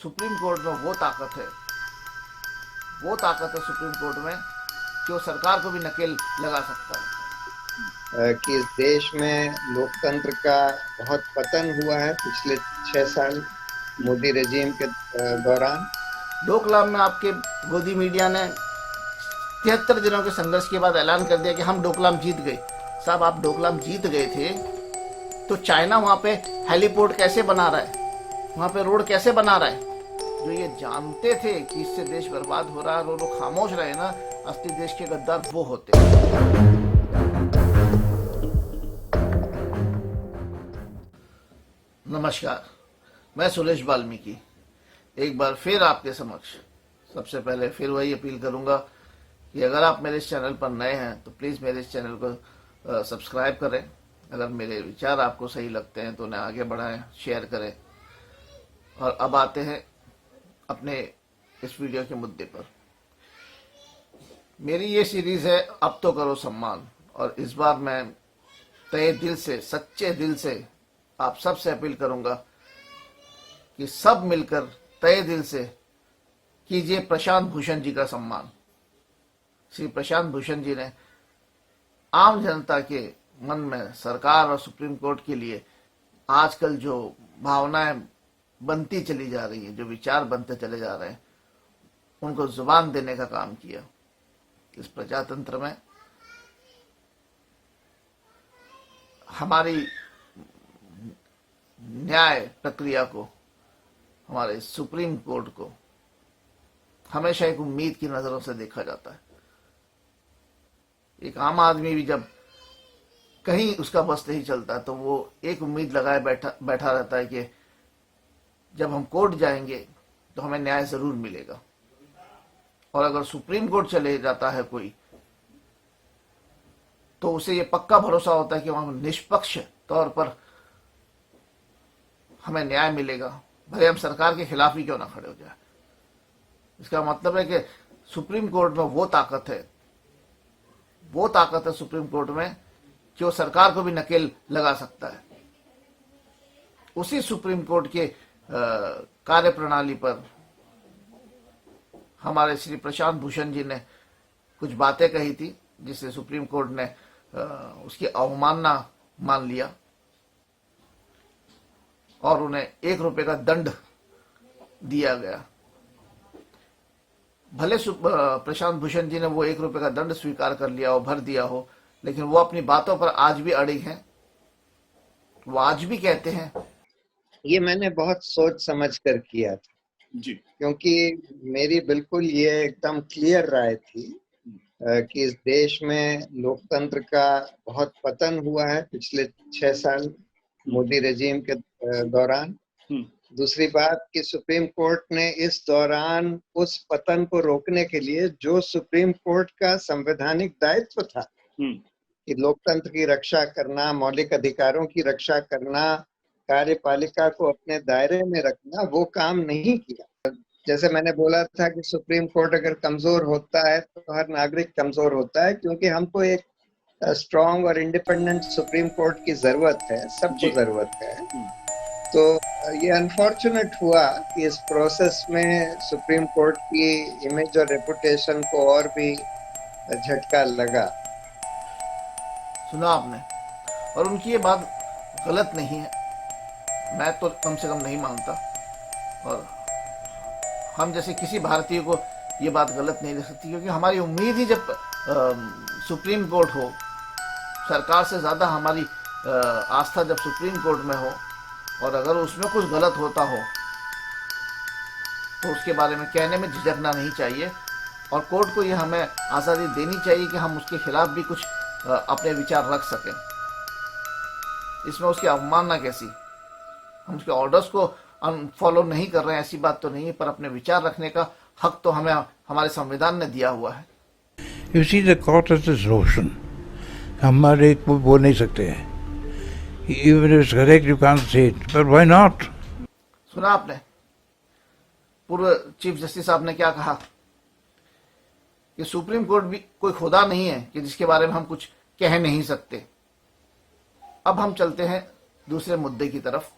Supreme court में वो ताकत है सुप्रीम कोर्ट में कि वो सरकार को भी नकेल लगा सकता है। कि इस देश में लोकतंत्र का बहुत पतन हुआ है पिछले 6 साल मोदी रेजिम के दौरान। डोकलाम में आपके गोदी मीडिया ने 73 दिनों के संघर्ष के बाद ऐलान कर दिया कि हम डोकलाम जीत गए। साहब, आप डोकलाम जीत गए थे तो चाइना वहां पे हेलीपोर्ट कैसे बना रहा है, वहां पे रोड कैसे बना रहा है? जो ये जानते थे कि इससे देश बर्बाद हो रहा है और वो खामोश रहे ना, असली देश के गद्दार वो होते। नमस्कार, मैं सुरेश वाल्मीकि एक बार फिर आपके समक्ष। सबसे पहले फिर वही अपील करूंगा कि अगर आप मेरे इस चैनल पर नए हैं तो प्लीज़ मेरे इस चैनल को सब्सक्राइब करें। अगर मेरे विचार आपको सही लगते हैं तो उन्हें आगे बढ़ाएं, शेयर करें। और अब आते हैं अपने इस वीडियो के मुद्दे पर। मेरी ये सीरीज़ है अब तो करो सम्मान, और इस बार मैं तहे दिल से, सच्चे दिल से आप सबसे अपील करूंगा कि सब मिलकर तहे दिल से कीजिए प्रशांत भूषण जी का सम्मान। श्री प्रशांत भूषण जी ने आम जनता के मन में सरकार और सुप्रीम कोर्ट के लिए आजकल जो भावनाएं बनती चली जा रही है, जो विचार बनते चले जा रहे हैं, उनको जुबान देने का काम किया। इस प्रजातंत्र में हमारी न्याय प्रक्रिया को, हमारे सुप्रीम कोर्ट को हमेशा एक उम्मीद की नजरों से देखा जाता है। एक आम आदमी भी जब कहीं उसका बस नहीं चलता तो वो एक उम्मीद लगाए बैठा रहता है कि जब हम कोर्ट जाएंगे तो हमें न्याय जरूर मिलेगा। और अगर सुप्रीम कोर्ट चले जाता है कोई, तो उसे ये पक्का भरोसा होता है कि वहां निष्पक्ष तौर पर हमें न्याय मिलेगा, भले हम सरकार के खिलाफ ही क्यों ना खड़े हो जाए। इसका मतलब है कि सुप्रीम कोर्ट में वो ताकत है सुप्रीम कोर्ट में कि वो सरकार को भी नकेल लगा सकता है। उसी सुप्रीम कोर्ट के कार्य प्रणाली पर हमारे श्री प्रशांत भूषण जी ने कुछ बातें कही थी, जिसे सुप्रीम कोर्ट ने उसकी अवमानना मान लिया और उन्हें ₹1 का दंड दिया गया। भले प्रशांत भूषण जी ने वो ₹1 का दंड स्वीकार कर लिया हो, भर दिया हो, लेकिन वो अपनी बातों पर आज भी अड़िग हैं। वो आज भी कहते हैं, ये मैंने बहुत सोच समझ कर किया था जी, क्योंकि मेरी बिल्कुल ये एकदम क्लियर राय थी कि इस देश में लोकतंत्र का बहुत पतन हुआ है पिछले 6 साल मोदी रेजिम के दौरान। दूसरी बात कि सुप्रीम कोर्ट ने इस दौरान उस पतन को रोकने के लिए जो सुप्रीम कोर्ट का संवैधानिक दायित्व था कि लोकतंत्र की रक्षा करना, मौलिक अधिकारों की रक्षा करना, कार्यपालिका को अपने दायरे में रखना, वो काम नहीं किया। जैसे मैंने बोला था कि सुप्रीम कोर्ट अगर कमजोर होता है तो हर नागरिक कमजोर होता है, क्योंकि हमको एक स्ट्रॉन्ग और इंडिपेंडेंट सुप्रीम कोर्ट की जरूरत है, सबको जरूरत है। तो ये अनफॉर्चुनेट हुआ कि इस प्रोसेस में सुप्रीम कोर्ट की इमेज और रेपुटेशन को और भी झटका लगा। सुना आपने, और उनकी ये बात गलत नहीं है, मैं तो कम से कम नहीं मानता। और हम जैसे किसी भारतीय को ये बात गलत नहीं लग सकती, क्योंकि हमारी उम्मीद ही जब सुप्रीम कोर्ट हो, सरकार से ज़्यादा हमारी आस्था जब सुप्रीम कोर्ट में हो, और अगर उसमें कुछ गलत होता हो तो उसके बारे में कहने में झिझकना नहीं चाहिए। और कोर्ट को ये हमें आज़ादी देनी चाहिए कि हम उसके खिलाफ भी कुछ अपने विचार रख सकें। इसमें उसकी अवमानना कैसी? हम उसके ऑर्डर्स को अनफॉलो नहीं कर रहे हैं, ऐसी बात तो नहीं है, पर अपने विचार रखने का हक तो हमें हमारे संविधान ने दिया हुआ है। You see, the court is this ocean. हमारे को बोल नहीं सकते हैं। Even if it's correct, you can't say it. But why not? सुना आपने पूर्व चीफ जस्टिस साहब ने क्या कहा कि सुप्रीम कोर्ट भी कोई खुदा नहीं है कि जिसके बारे में हम कुछ कह नहीं सकते। अब हम चलते हैं दूसरे मुद्दे की तरफ।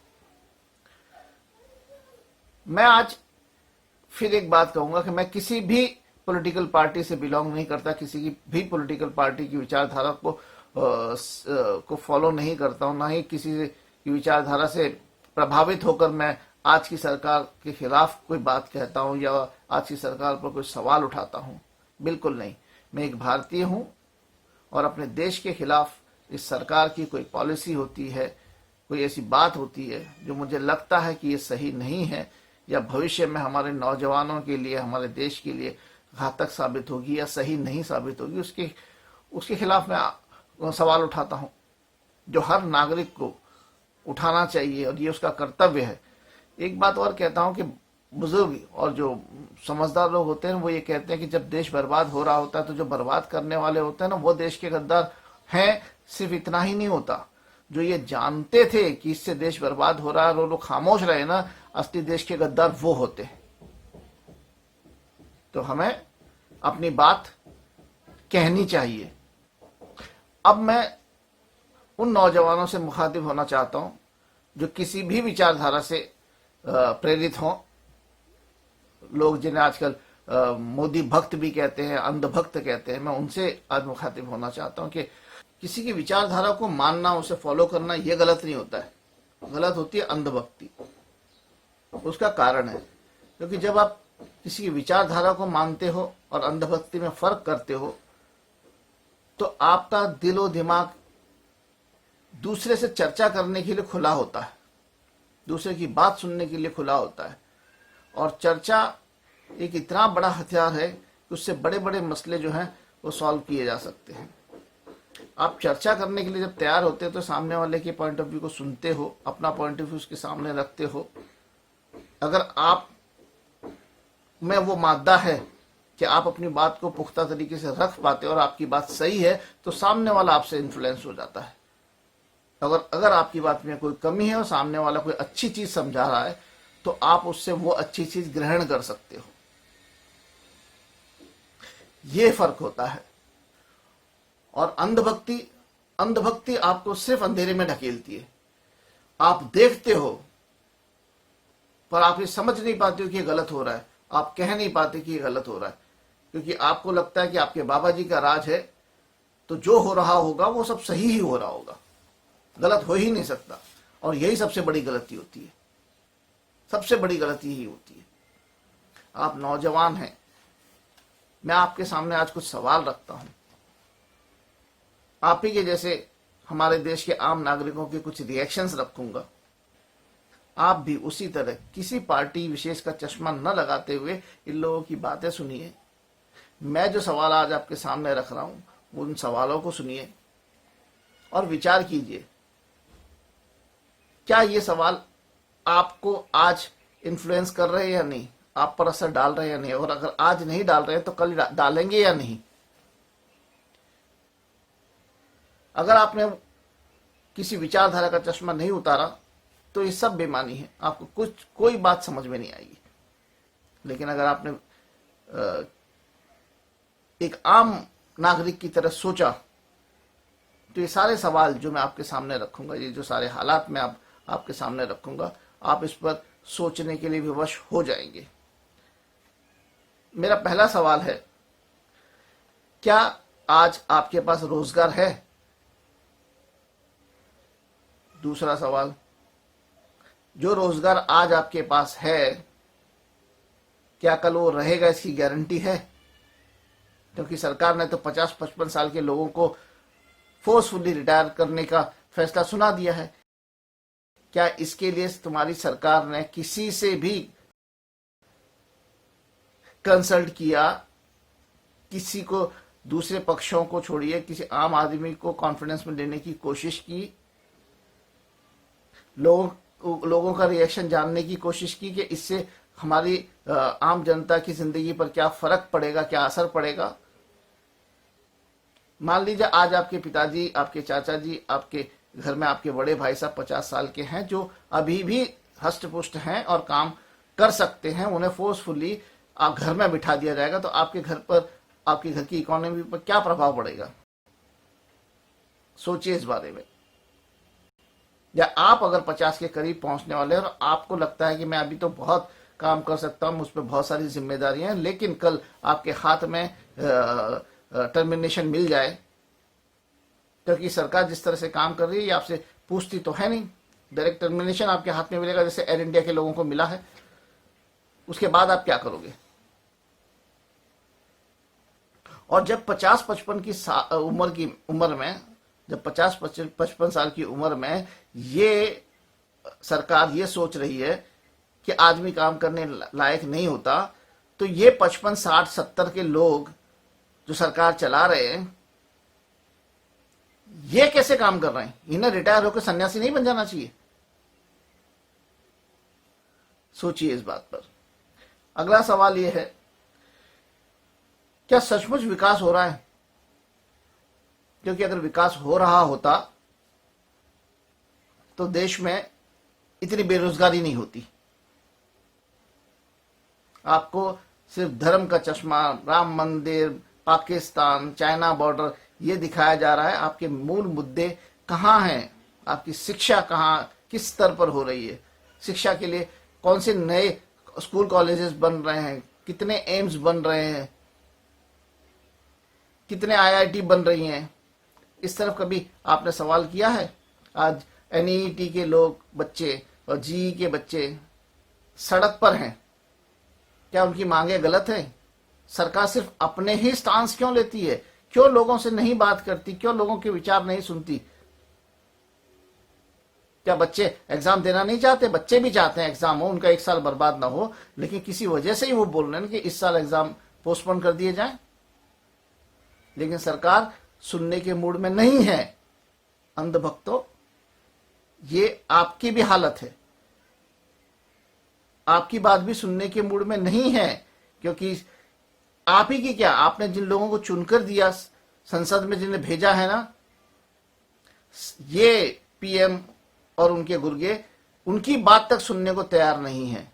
मैं आज फिर एक बात कहूंगा कि मैं किसी भी पॉलिटिकल पार्टी से बिलोंग नहीं करता, किसी की भी पॉलिटिकल पार्टी की विचारधारा को फॉलो नहीं करता हूं, ना ही किसी की विचारधारा से प्रभावित होकर मैं आज की सरकार के खिलाफ कोई बात कहता हूं या आज की सरकार पर कोई सवाल उठाता हूं। बिल्कुल नहीं। मैं एक भारतीय हूं और अपने देश के खिलाफ इस सरकार की कोई पॉलिसी होती है, कोई ऐसी बात होती है जो मुझे लगता है कि ये सही नहीं है या भविष्य में हमारे नौजवानों के लिए, हमारे देश के लिए घातक साबित होगी या सही नहीं साबित होगी, उसके खिलाफ मैं सवाल उठाता हूं, जो हर नागरिक को उठाना चाहिए और ये उसका कर्तव्य है। एक बात और कहता हूं कि बुजुर्ग और जो समझदार लोग होते हैं वो ये कहते हैं कि जब देश बर्बाद हो रहा होता है तो जो बर्बाद करने वाले होते हैं ना, वो देश के गद्दार हैं। सिर्फ इतना ही नहीं होता, जो ये जानते थे कि इससे देश बर्बाद हो रहा है और वो लोग खामोश रहे ना, असली देश के गद्दार वो होते हैं। तो हमें अपनी बात कहनी चाहिए। अब मैं उन नौजवानों से मुखातिब होना चाहता हूं जो किसी भी विचारधारा से प्रेरित हों। लोग जिन्हें आजकल मोदी भक्त भी कहते हैं, अंधभक्त कहते हैं, मैं उनसे आज मुखातिब होना चाहता हूं कि किसी की विचारधारा को मानना, उसे फॉलो करना, यह गलत नहीं होता है। गलत होती है अंधभक्ति। उसका कारण है क्योंकि जब आप किसी की विचारधारा को मानते हो और अंधभक्ति में फर्क करते हो तो आपका दिल और दिमाग दूसरे से चर्चा करने के लिए खुला होता है, दूसरे की बात सुनने के लिए खुला होता है। और चर्चा एक इतना बड़ा हथियार है कि उससे बड़े बड़े मसले जो हैं वो सॉल्व किए जा सकते हैं। आप चर्चा करने के लिए जब तैयार होते हो तो सामने वाले के पॉइंट ऑफ व्यू को सुनते हो, अपना पॉइंट ऑफ व्यू उसके सामने रखते हो। अगर आप में वो मादा है कि आप अपनी बात को पुख्ता तरीके से रख पाते हो और आपकी बात सही है तो सामने वाला आपसे इन्फ्लुएंस हो जाता है। अगर आपकी बात में कोई कमी है और सामने वाला कोई अच्छी चीज समझा रहा है तो आप उससे वो अच्छी चीज ग्रहण कर सकते हो। ये फर्क होता है। और अंधभक्ति आपको सिर्फ अंधेरे में ढकेलती है। आप देखते हो पर आप ये समझ नहीं पाते हो कि ये गलत हो रहा है, आप कह नहीं पाते कि ये गलत हो रहा है, क्योंकि आपको लगता है कि आपके बाबा जी का राज है तो जो हो रहा होगा वो सब सही ही हो रहा होगा, गलत हो ही नहीं सकता। और यही सबसे बड़ी गलती होती है, सबसे बड़ी गलती ही होती है। आप नौजवान हैं, मैं आपके सामने आज कुछ सवाल रखता हूं। आप ही के जैसे हमारे देश के आम नागरिकों के कुछ रिएक्शंस रखूंगा। आप भी उसी तरह किसी पार्टी विशेष का चश्मा न लगाते हुए इन लोगों की बातें सुनिए। मैं जो सवाल आज आपके सामने रख रहा हूं उन सवालों को सुनिए और विचार कीजिए, क्या ये सवाल आपको आज इन्फ्लुएंस कर रहे हैं या नहीं, आप पर असर डाल रहे हैं या नहीं, और अगर आज नहीं डाल रहे हैं तो कल डालेंगे या नहीं। अगर आपने किसी विचारधारा का चश्मा नहीं उतारा तो ये सब बेमानी है, आपको कोई बात समझ में नहीं आएगी। लेकिन अगर आपने एक आम नागरिक की तरह सोचा तो ये सारे सवाल जो मैं आपके सामने रखूंगा, ये जो सारे हालात मैं आपके सामने रखूंगा, आप इस पर सोचने के लिए विवश हो जाएंगे। मेरा पहला सवाल है, क्या आज आपके पास रोजगार है? दूसरा सवाल, जो रोजगार आज आपके पास है क्या कल वो रहेगा, इसकी गारंटी है? क्योंकि सरकार ने तो 50-55 साल के लोगों को फोर्सफुली रिटायर करने का फैसला सुना दिया है। क्या इसके लिए तुम्हारी सरकार ने किसी से भी कंसल्ट किया? किसी को, दूसरे पक्षों को छोड़िए, किसी आम आदमी को कॉन्फिडेंस में लेने की कोशिश की? लोगों का रिएक्शन जानने की कोशिश की कि इससे हमारी आम जनता की जिंदगी पर क्या फर्क पड़ेगा, क्या असर पड़ेगा? मान लीजिए आज आपके पिताजी, आपके चाचा जी, आपके घर में आपके बड़े भाई साहब 50 साल के हैं जो अभी भी हष्ट पुष्ट हैं और काम कर सकते हैं, उन्हें फोर्सफुली आप घर में बिठा दिया जाएगा तो आपके घर पर, आपके घर की इकोनॉमी पर क्या प्रभाव पड़ेगा? सोचिए इस बारे में। या आप अगर 50 के करीब पहुंचने वाले हैं और आपको लगता है कि मैं अभी तो बहुत काम कर सकता हूं, मुझ पर बहुत सारी जिम्मेदारियां हैं, लेकिन कल आपके हाथ में टर्मिनेशन मिल जाए, क्योंकि सरकार जिस तरह से काम कर रही है ये आपसे पूछती तो है नहीं, डायरेक्ट टर्मिनेशन आपके हाथ में मिलेगा जैसे एयर इंडिया के लोगों को मिला है, उसके बाद आप क्या करोगे? और जब 50-55 की उम्र में, जब 50-55 साल की उम्र में ये सरकार ये सोच रही है कि आदमी काम करने लायक नहीं होता, तो ये 55, 60, 70 के लोग जो सरकार चला रहे हैं ये कैसे काम कर रहे हैं? इन्हें रिटायर होकर सन्यासी नहीं बन जाना चाहिए? सोचिए इस बात पर। अगला सवाल यह है, क्या सचमुच विकास हो रहा है? क्योंकि अगर विकास हो रहा होता तो देश में इतनी बेरोजगारी नहीं होती। आपको सिर्फ धर्म का चश्मा, राम मंदिर, पाकिस्तान, चाइना बॉर्डर ये दिखाया जा रहा है। आपके मूल मुद्दे कहाँ हैं? आपकी शिक्षा कहाँ, किस स्तर पर हो रही है? शिक्षा के लिए कौन से नए स्कूल कॉलेजेस बन रहे हैं? कितने एम्स बन रहे हैं? कितने आईआईटी बन रही हैं? इस तरफ कभी आपने सवाल किया है? आज एनईईटी के लोग, बच्चे और जीई के बच्चे सड़क पर हैं। क्या उनकी मांगे गलत हैं? सरकार सिर्फ अपने ही स्टांस क्यों लेती है? क्यों लोगों से नहीं बात करती? क्यों लोगों के विचार नहीं सुनती? क्या बच्चे एग्जाम देना नहीं चाहते? बच्चे भी चाहते हैं एग्जाम हो, उनका एक साल बर्बाद ना हो, लेकिन किसी वजह से ही वो बोल रहे हैं कि इस साल एग्जाम पोस्टपोन कर दिए जाएं। लेकिन सरकार सुनने के मूड में नहीं है। अंधभक्तों, ये आपकी भी हालत है। आपकी बात भी सुनने के मूड में नहीं है, क्योंकि आप ही की क्या, आपने जिन लोगों को चुनकर दिया, संसद में जिन्हें भेजा है ना, ये पीएम और उनके गुर्गे उनकी बात तक सुनने को तैयार नहीं है,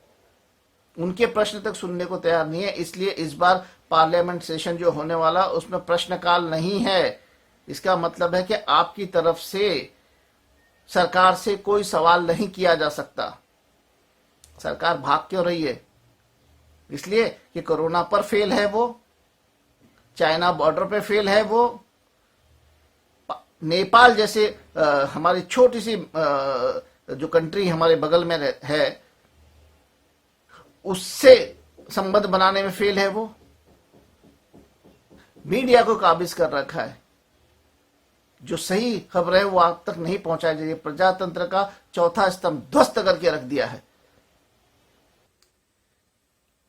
उनके प्रश्न तक सुनने को तैयार नहीं है। इसलिए इस बार पार्लियामेंट सेशन जो होने वाला उसमें प्रश्नकाल नहीं है। इसका मतलब है कि आपकी तरफ से सरकार से कोई सवाल नहीं किया जा सकता। सरकार भाग क्यों रही है? इसलिए कि कोरोना पर फेल है वो, चाइना बॉर्डर पे फेल है वो, नेपाल जैसे हमारी छोटी सी जो कंट्री हमारे बगल में है उससे संबंध बनाने में फेल है वो। मीडिया को काबिज कर रखा है, जो सही खबर है वो आप तक नहीं पहुंचाई जा रही। प्रजातंत्र का चौथा स्तंभ ध्वस्त करके रख दिया है।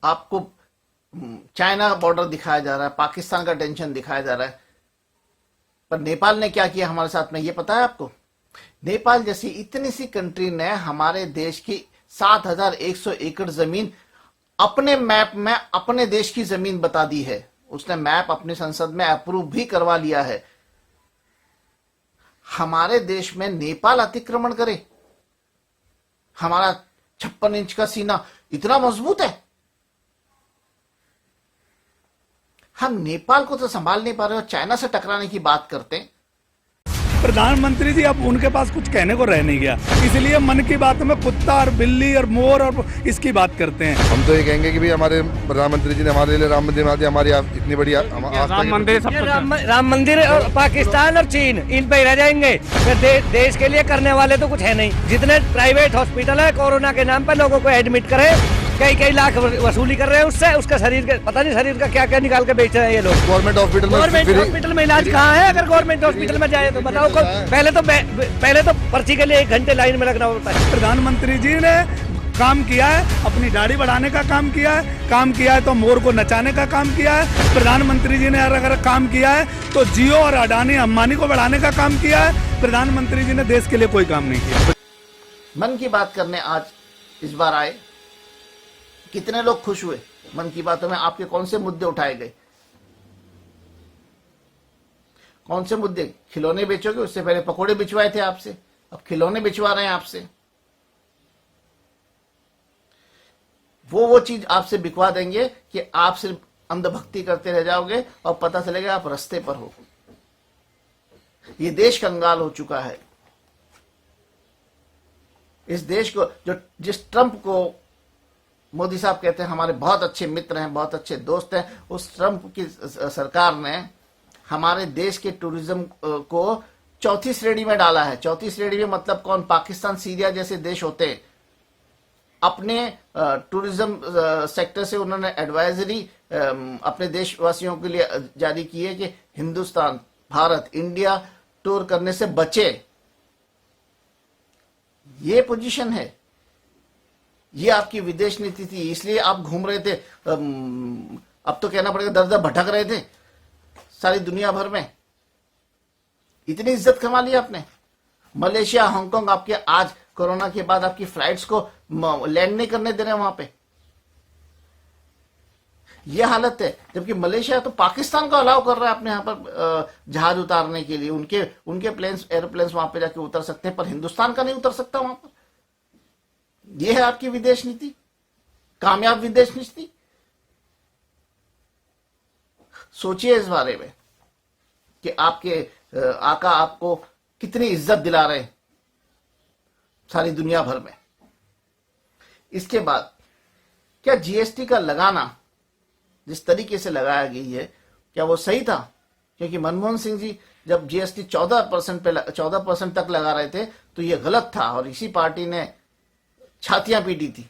आपको चाइना बॉर्डर दिखाया जा रहा है, पाकिस्तान का टेंशन दिखाया जा रहा है, पर नेपाल ने क्या किया हमारे साथ में ये पता है आपको? नेपाल जैसी इतनी सी कंट्री ने हमारे देश की 7,100 एकड़ जमीन अपने मैप में अपने देश की जमीन बता दी है। उसने मैप अपनी संसद में अप्रूव भी करवा लिया है। हमारे देश में नेपाल अतिक्रमण करे? हमारा 56 इंच का सीना इतना मजबूत है, हम नेपाल को तो संभाल नहीं पा रहे और चाइना से टकराने की बात करते हैं। प्रधानमंत्री जी अब उनके पास कुछ कहने को रह नहीं गया, इसलिए मन की बात में कुत्ता और बिल्ली और मोर और इसकी बात करते हैं। हम तो ये कहेंगे कि भी हमारे प्रधानमंत्री जी ने हमारे लिए राम मंदिर बना दिया। हमारी इतनी बड़ी राम मंदिर और पाकिस्तान और चीन इन पे ही रह जाएंगे। देश के लिए करने वाले तो कुछ है नहीं। जितने प्राइवेट हॉस्पिटल है कोरोना के नाम पर लोगों को एडमिट करे, कई लाख वसूली कर रहे हैं उससे, उसका शरीर के पता नहीं शरीर का क्या क्या निकाल के बेच रहे हैं ये लोग। गवर्नमेंट हॉस्पिटल में इलाज कहाँ है? अगर गवर्नमेंट हॉस्पिटल में जाए तो बताओ, पहले तो पर्ची के लिए 1 घंटे लाइन में लगना होता है। प्रधानमंत्री जी ने काम किया है, अपनी दाढ़ी बढ़ाने का काम किया है तो मोर को नचाने का काम किया है। प्रधानमंत्री जी ने अगर काम किया है तो जियो और अडानी अंबानी को बढ़ाने का काम किया है। प्रधानमंत्री जी ने देश के लिए कोई काम नहीं किया। मन की बात करने आज इस बार आए, कितने लोग खुश हुए? मन की बातों में आपके कौन से मुद्दे उठाए गए? कौन से मुद्दे? खिलौने बेचोगे? उससे पहले पकोड़े बिचवाए थे आपसे, अब खिलौने बिचवा रहे हैं आपसे। वो चीज आपसे बिकवा देंगे कि आप सिर्फ अंधभक्ति करते रह जाओगे और पता चलेगा आप रास्ते पर हो। ये देश कंगाल हो चुका है। इस देश को जिस ट्रंप को मोदी साहब कहते हैं हमारे बहुत अच्छे मित्र हैं, बहुत अच्छे दोस्त हैं। उस ट्रंप की सरकार ने हमारे देश के टूरिज्म को चौथी श्रेणी में डाला है। चौथी श्रेणी में मतलब कौन? पाकिस्तान, सीरिया जैसे देश होते हैं। अपने टूरिज्म सेक्टर से उन्होंने एडवाइजरी अपने देशवासियों के लिए जारी की है कि हिंदुस्तान, भारत, इंडिया टूर करने से बचे। ये पोजीशन है, ये आपकी विदेश नीति थी, इसलिए आप घूम रहे थे। अब तो कहना पड़ेगा दर दर भटक रहे थे सारी दुनिया भर में। इतनी इज्जत कमा ली आपने। मलेशिया, हांगकांग आपके आज कोरोना के बाद आपकी फ्लाइट्स को लैंड नहीं करने दे रहे वहां पे। यह हालत है, जबकि मलेशिया तो पाकिस्तान को अलाउ कर रहा है अपने यहां पर जहाज उतारने के लिए। उनके प्लेन्स, एरोप्लेन्स वहां पे जाके उतर सकते हैं, पर हिंदुस्तान का नहीं उतर सकता वहां पर। यह है आपकी विदेश नीति, कामयाब विदेश नीति। सोचिए इस बारे में कि आपके आका आपको कितनी इज्जत दिला रहे हैं सारी दुनिया भर में। इसके बाद क्या जीएसटी का लगाना जिस तरीके से लगाया गई है, क्या वो सही था? क्योंकि मनमोहन सिंह जी जब जीएसटी 14% तक लगा रहे थे तो ये गलत था और इसी पार्टी ने छातियां पीटी थी,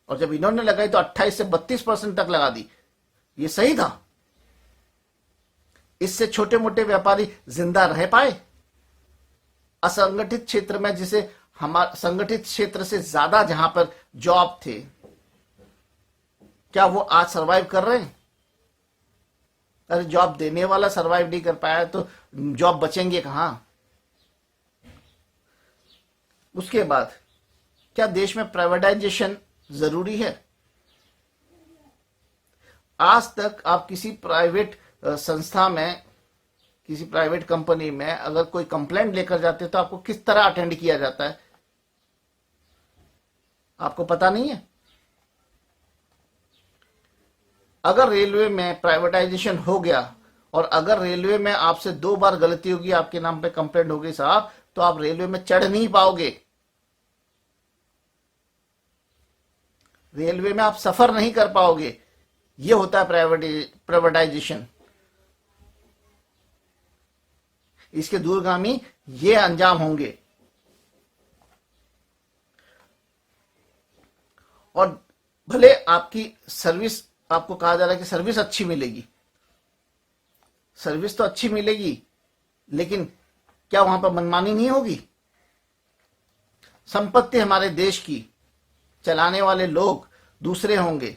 और जब इन्होंने लगाई तो 28 से 32% तक लगा दी। ये सही था? इससे छोटे मोटे व्यापारी जिंदा रह पाए? असंगठित क्षेत्र में, जिसे हमारे संगठित क्षेत्र से ज्यादा जहां पर जॉब थे, क्या वो आज सरवाइव कर रहे हैं? अरे जॉब देने वाला सरवाइव नहीं कर पाया तो जॉब बचेंगे कहां? उसके बाद क्या देश में प्राइवेटाइजेशन जरूरी है? आज तक आप किसी प्राइवेट संस्था में, किसी प्राइवेट कंपनी में अगर कोई कंप्लेंट लेकर जाते हैं तो आपको किस तरह अटेंड किया जाता है? आपको पता नहीं है? अगर रेलवे में प्राइवेटाइजेशन हो गया और अगर रेलवे में आपसे 2 बार गलती होगी, आपके नाम पे कंप्लेंट होगी साहब, तो आप रेलवे में चढ़ नहीं पाओगे। रेलवे में आप सफर नहीं कर पाओगे। यह होता है प्राइवेटाइजेशन। इसके दूरगामी ये अंजाम होंगे। और भले आपकी सर्विस, आपको कहा जा रहा है कि सर्विस अच्छी मिलेगी, सर्विस तो अच्छी मिलेगी, लेकिन क्या वहां पर मनमानी नहीं होगी? संपत्ति हमारे देश की चलाने वाले लोग दूसरे होंगे,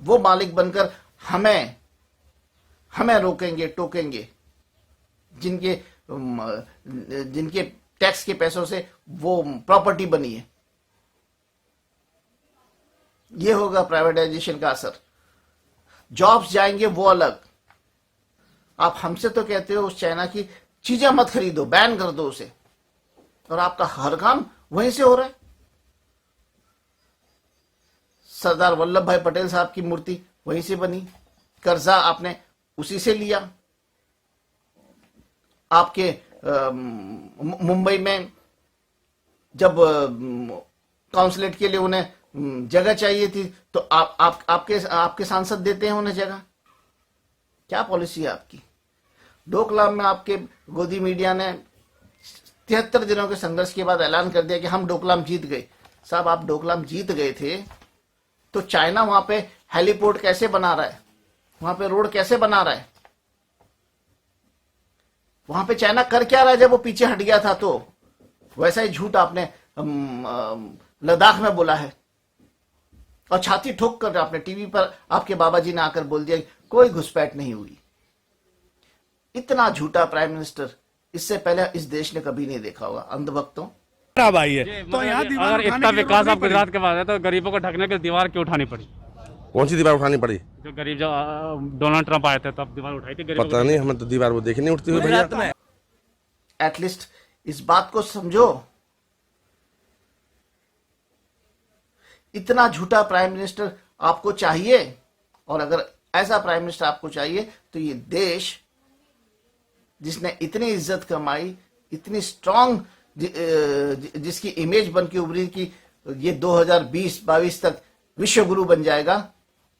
वो मालिक बनकर हमें रोकेंगे, टोकेंगे, जिनके टैक्स के पैसों से वो प्रॉपर्टी बनी है। ये होगा प्राइवेटाइजेशन का असर। जॉब्स जाएंगे वो अलग। आप हमसे तो कहते हो उस चाइना की चीजें मत खरीदो, बैन कर दो उसे, और आपका हर काम वहीं से हो रहा है। सरदार वल्लभ भाई पटेल साहब की मूर्ति वहीं से बनी, कर्जा आपने उसी से लिया। आपके मुंबई में जब काउंसलेट के लिए उन्हें जगह चाहिए थी तो आपके सांसद देते हैं उन्हें जगह। क्या पॉलिसी है आपकी? डोकलाम में आपके गोदी मीडिया ने 73 दिनों के संघर्ष के बाद ऐलान कर दिया कि हम डोकलाम जीत गए। साहब, आप डोकलाम जीत गए थे तो चाइना वहां पे हेलीपोर्ट कैसे बना रहा है, वहां पे रोड कैसे बना रहा है? वहां पे चाइना कर क्या रहा है जब वो पीछे हट गया था? तो वैसा ही झूठ आपने लद्दाख में बोला है, और छाती ठोक कर आपने टीवी पर आपके बाबा जी ने आकर बोल दिया कोई घुसपैठ नहीं हुई। इतना झूठा प्राइम मिनिस्टर इससे पहले इस देश ने कभी नहीं देखा होगा। अंधभक्तों खराब आई है तो यहाँ दीवार अगर इतना विकास आप गुजरात के बाद है तो गरीबों को ढकने के लिए दीवार क्यों उठानी पड़ी? कौन सी दीवार उठानी पड़ी? जो गरीब, जो डोनाल्ड ट्रंप आए थे तब दीवार उठाई थी गरीबों पता नहीं, हमें तो दीवार वो देखी नहीं उठती हुई भैया। एटलीस्ट इस बात को समझो। इतना झूठा प्राइम मिनिस्टर आपको चाहिए, और अगर ऐसा प्राइम मिनिस्टर आपको चाहिए तो ये देश जिसने इतनी इज्जत कमाई, इतनी स्ट्रांग, जिसकी इमेज बन के उभरी कि ये 2020-22 तक विश्व गुरु बन जाएगा,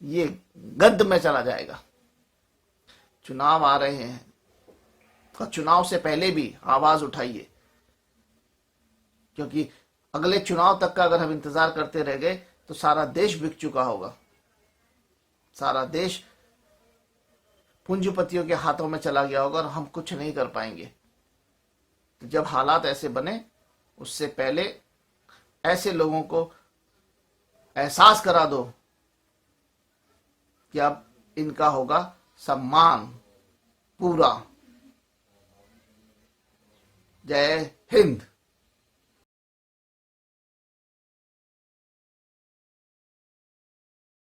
ये गद्द में चला जाएगा। चुनाव आ रहे हैं, और चुनाव से पहले भी आवाज उठाइए, क्योंकि अगले चुनाव तक का अगर हम इंतजार करते रह गए तो सारा देश बिक चुका होगा, सारा देश पूंजीपतियों के हाथों में चला गया होगा और हम कुछ नहीं कर पाएंगे। तो जब हालात ऐसे बने, उससे पहले ऐसे लोगों को एहसास करा दो कि अब इनका होगा सम्मान पूरा। जय हिंद।